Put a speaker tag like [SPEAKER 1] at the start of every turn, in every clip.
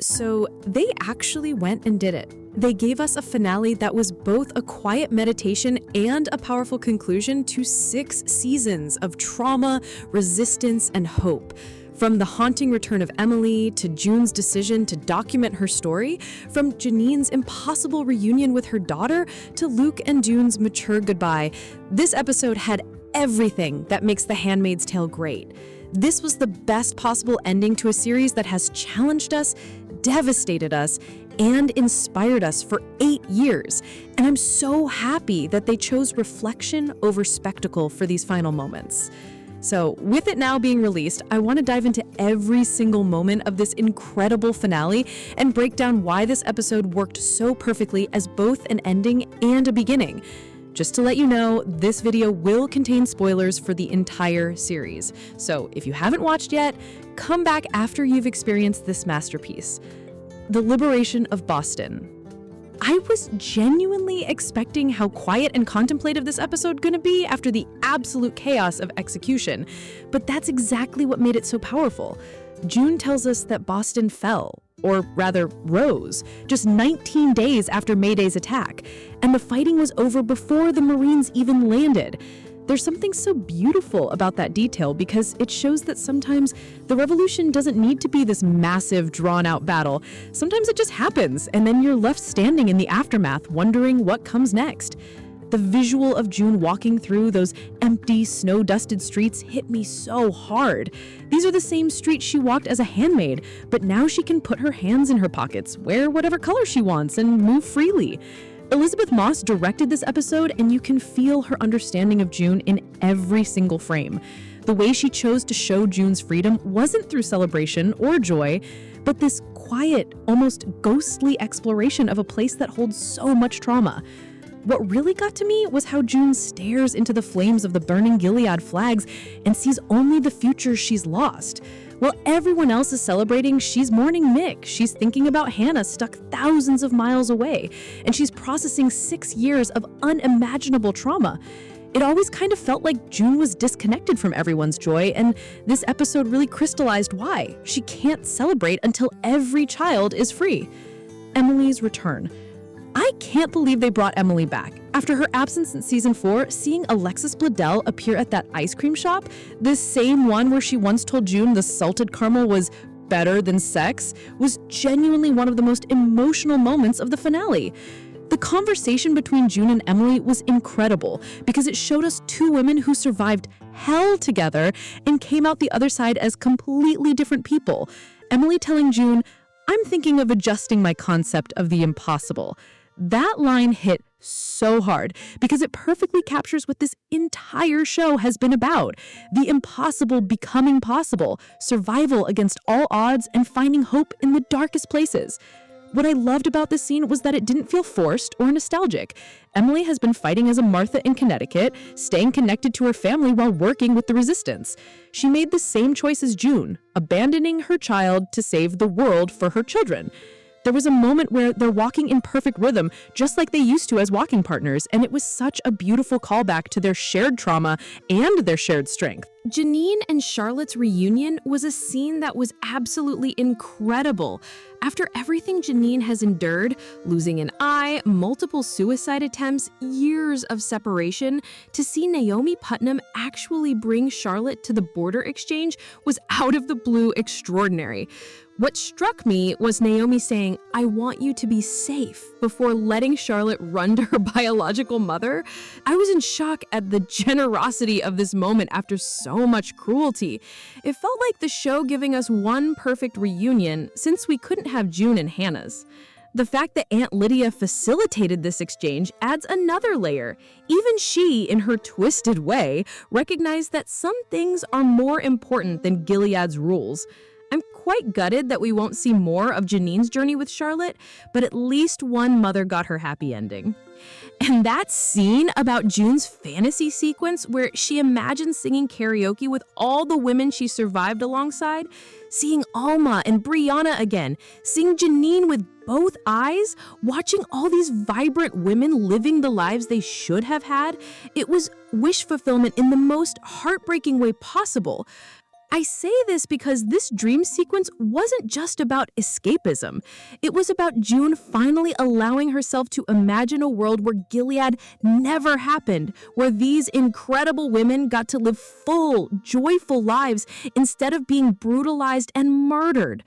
[SPEAKER 1] So they actually went and did it. They gave us a finale that was both a quiet meditation and a powerful conclusion to 6 seasons of trauma, resistance, and hope. From the haunting return of Emily, to June's decision to document her story, from Janine's impossible reunion with her daughter, to Luke and Dune's mature goodbye, this episode had everything that makes The Handmaid's Tale great. This was the best possible ending to a series that has challenged us, devastated us, and inspired us for 8 years. And I'm so happy that they chose reflection over spectacle for these final moments. So, with it now being released, I want to dive into every single moment of this incredible finale and break down why this episode worked so perfectly as both an ending and a beginning. Just to let you know, this video will contain spoilers for the entire series. So, if you haven't watched yet, come back after you've experienced this masterpiece. The liberation of Boston. I was genuinely expecting how quiet and contemplative this episode gonna be after the absolute chaos of execution, but that's exactly what made it so powerful. June tells us that Boston fell, or rather rose, just 19 days after Mayday's attack, and the fighting was over before the Marines even landed. There's something so beautiful about that detail because it shows that sometimes the revolution doesn't need to be this massive, drawn-out battle. Sometimes it just happens, and then you're left standing in the aftermath wondering what comes next. The visual of June walking through those empty, snow-dusted streets hit me so hard. These are the same streets she walked as a handmaid, but now she can put her hands in her pockets, wear whatever color she wants, and move freely. Elizabeth Moss directed this episode, and you can feel her understanding of June in every single frame. The way she chose to show June's freedom wasn't through celebration or joy, but this quiet, almost ghostly exploration of a place that holds so much trauma. What really got to me was how June stares into the flames of the burning Gilead flags and sees only the future she's lost. While everyone else is celebrating, she's mourning Mick. She's thinking about Hannah stuck thousands of miles away, and she's processing 6 years of unimaginable trauma. It always kind of felt like June was disconnected from everyone's joy, and this episode really crystallized why. She can't celebrate until every child is free. Emily's return. I can't believe they brought Emily back. After her absence in season 4, seeing Alexis Bledel appear at that ice cream shop, this same one where she once told June the salted caramel was better than sex, was genuinely one of the most emotional moments of the finale. The conversation between June and Emily was incredible because it showed us 2 women who survived hell together and came out the other side as completely different people. Emily telling June, "I'm thinking of adjusting my concept of the impossible." That line hit so hard because it perfectly captures what this entire show has been about. The impossible becoming possible, survival against all odds, and finding hope in the darkest places. What I loved about this scene was that it didn't feel forced or nostalgic. Emily has been fighting as a Martha in Connecticut, staying connected to her family while working with the resistance. She made the same choice as June, abandoning her child to save the world for her children. There was a moment where they're walking in perfect rhythm, just like they used to as walking partners, and it was such a beautiful callback to their shared trauma and their shared strength. Janine and Charlotte's reunion was a scene that was absolutely incredible. After everything Janine has endured, losing an eye, multiple suicide attempts, years of separation, to see Naomi Putnam actually bring Charlotte to the border exchange was out of the blue extraordinary. What struck me was Naomi saying, "I want you to be safe," before letting Charlotte run to her biological mother. I was in shock at the generosity of this moment after so much cruelty. It felt like the show giving us one perfect reunion since we couldn't have June and Hannah's. The fact that Aunt Lydia facilitated this exchange adds another layer. Even she, in her twisted way, recognized that some things are more important than Gilead's rules. I'm quite gutted that we won't see more of Janine's journey with Charlotte, but at least one mother got her happy ending. And that scene about June's fantasy sequence where she imagines singing karaoke with all the women she survived alongside, seeing Alma and Brianna again, seeing Janine with both eyes, watching all these vibrant women living the lives they should have had, it was wish fulfillment in the most heartbreaking way possible. I say this because this dream sequence wasn't just about escapism. It was about June finally allowing herself to imagine a world where Gilead never happened, where these incredible women got to live full, joyful lives instead of being brutalized and murdered.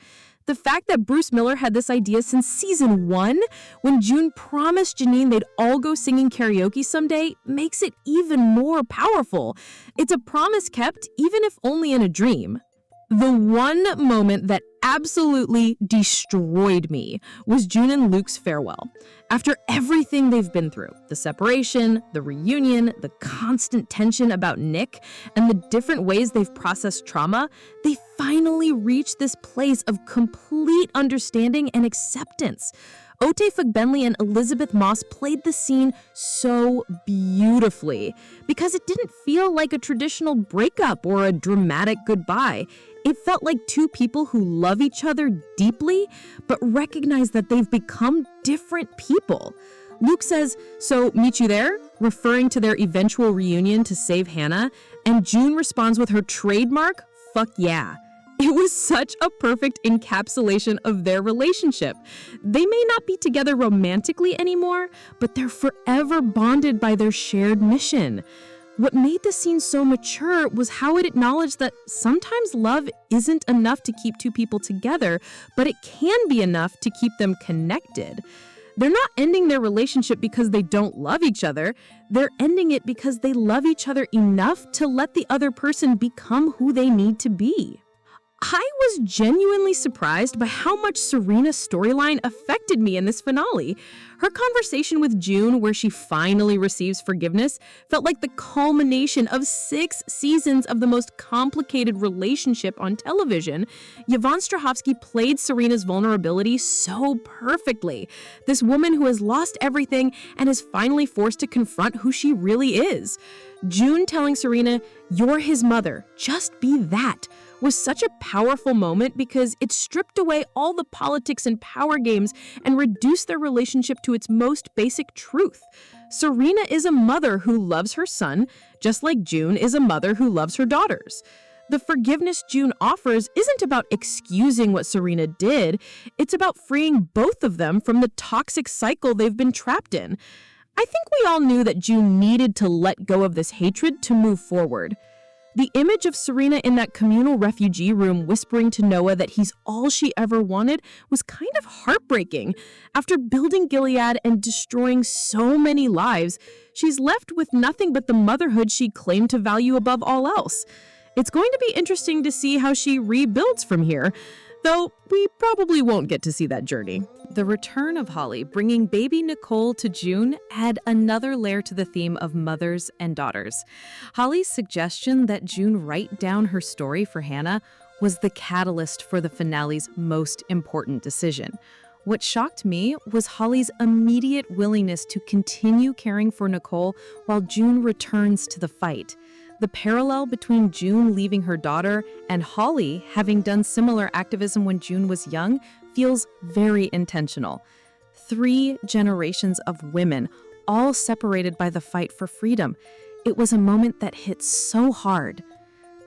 [SPEAKER 1] The fact that Bruce Miller had this idea since season 1, when June promised Janine they'd all go singing karaoke someday, makes it even more powerful. It's a promise kept, even if only in a dream. The one moment that absolutely destroyed me was June and Luke's farewell. After everything they've been through, the separation, the reunion, the constant tension about Nick, and the different ways they've processed trauma, they finally reached this place of complete understanding and acceptance. Ote Fugbenley and Elizabeth Moss played the scene so beautifully because it didn't feel like a traditional breakup or a dramatic goodbye. It felt like two people who love each other deeply, but recognize that they've become different people. Luke says, "So meet you there?" referring to their eventual reunion to save Hannah, and June responds with her trademark, "Fuck yeah." It was such a perfect encapsulation of their relationship. They may not be together romantically anymore, but they're forever bonded by their shared mission. What made the scene so mature was how it acknowledged that sometimes love isn't enough to keep two people together, but it can be enough to keep them connected. They're not ending their relationship because they don't love each other. They're ending it because they love each other enough to let the other person become who they need to be. I was genuinely surprised by how much Serena's storyline affected me in this finale. Her conversation with June, where she finally receives forgiveness, felt like the culmination of 6 seasons of the most complicated relationship on television. Yvonne Strahovski played Serena's vulnerability so perfectly. This woman who has lost everything and is finally forced to confront who she really is. June telling Serena, "You're his mother, just be that," was such a powerful moment because it stripped away all the politics and power games and reduced their relationship to its most basic truth. Serena is a mother who loves her son, just like June is a mother who loves her daughters. The forgiveness June offers isn't about excusing what Serena did, it's about freeing both of them from the toxic cycle they've been trapped in. I think we all knew that June needed to let go of this hatred to move forward. The image of Serena in that communal refugee room whispering to Noah that he's all she ever wanted was kind of heartbreaking. After building Gilead and destroying so many lives, she's left with nothing but the motherhood she claimed to value above all else. It's going to be interesting to see how she rebuilds from here, though we probably won't get to see that journey. The return of Holly, bringing baby Nicole to June, add another layer to the theme of mothers and daughters. Holly's suggestion that June write down her story for Hannah was the catalyst for the finale's most important decision. What shocked me was Holly's immediate willingness to continue caring for Nicole while June returns to the fight. The parallel between June leaving her daughter and Holly having done similar activism when June was young feels very intentional. 3 generations of women, all separated by the fight for freedom. It was a moment that hit so hard.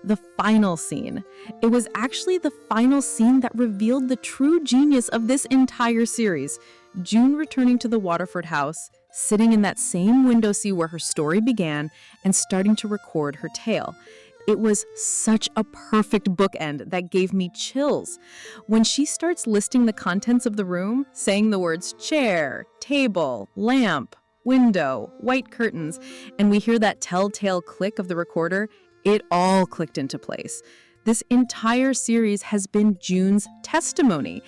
[SPEAKER 1] The final scene. It was actually the final scene that revealed the true genius of this entire series. June returning to the Waterford house, sitting in that same window seat where her story began, and starting to record her tale. It was such a perfect bookend that gave me chills. When she starts listing the contents of the room, saying the words chair, table, lamp, window, white curtains, and we hear that telltale click of the recorder, it all clicked into place. This entire series has been June's testimony.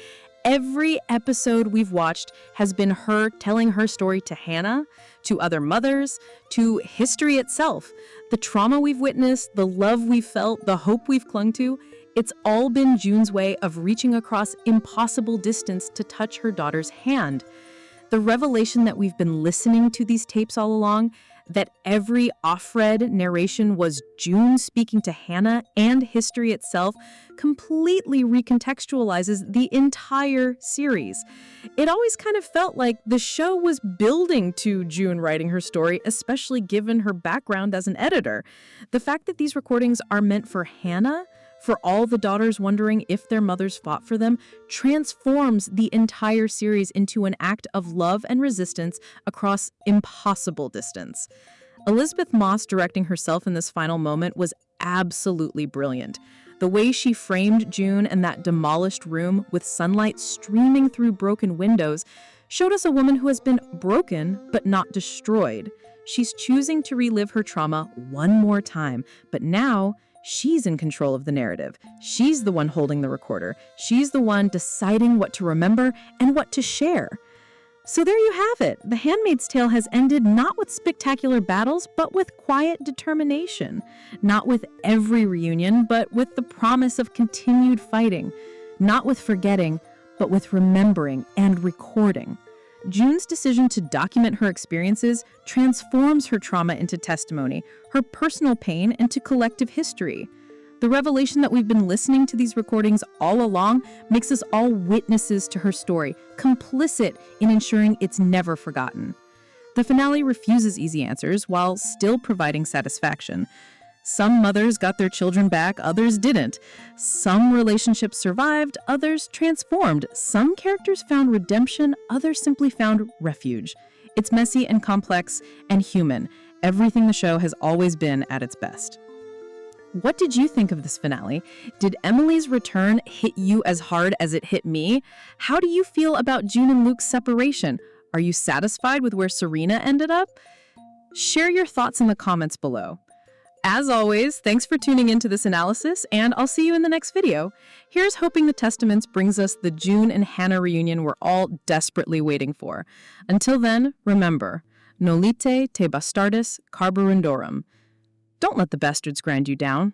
[SPEAKER 1] Every episode we've watched has been her telling her story to Hannah, to other mothers, to history itself. The trauma we've witnessed, the love we've felt, the hope we've clung to, it's all been June's way of reaching across impossible distance to touch her daughter's hand. The revelation that we've been listening to these tapes all along, that every off-read narration was June speaking to Hannah and history itself, completely recontextualizes the entire series. It always kind of felt like the show was building to June writing her story, especially given her background as an editor. The fact that these recordings are meant for Hannah, for all the daughters wondering if their mothers fought for them, transforms the entire series into an act of love and resistance across impossible distance. Elizabeth Moss directing herself in this final moment was absolutely brilliant. The way she framed June and that demolished room with sunlight streaming through broken windows showed us a woman who has been broken but not destroyed. She's choosing to relive her trauma one more time, but now she's in control of the narrative. She's the one holding the recorder. She's the one deciding what to remember and what to share. So there you have it. The Handmaid's Tale has ended not with spectacular battles, but with quiet determination. Not with every reunion, but with the promise of continued fighting. Not with forgetting, but with remembering and recording. June's decision to document her experiences transforms her trauma into testimony, her personal pain into collective history. The revelation that we've been listening to these recordings all along makes us all witnesses to her story, complicit in ensuring it's never forgotten. The finale refuses easy answers while still providing satisfaction. Some mothers got their children back, others didn't. Some relationships survived, others transformed. Some characters found redemption, others simply found refuge. It's messy and complex and human. Everything the show has always been at its best. What did you think of this finale? Did Emily's return hit you as hard as it hit me? How do you feel about June and Luke's separation? Are you satisfied with where Serena ended up? Share your thoughts in the comments below. As always, thanks for tuning into this analysis, and I'll see you in the next video. Here's hoping the Testaments brings us the June and Hannah reunion we're all desperately waiting for. Until then, remember, nolite te bastardis carborundorum. Don't let the bastards grind you down.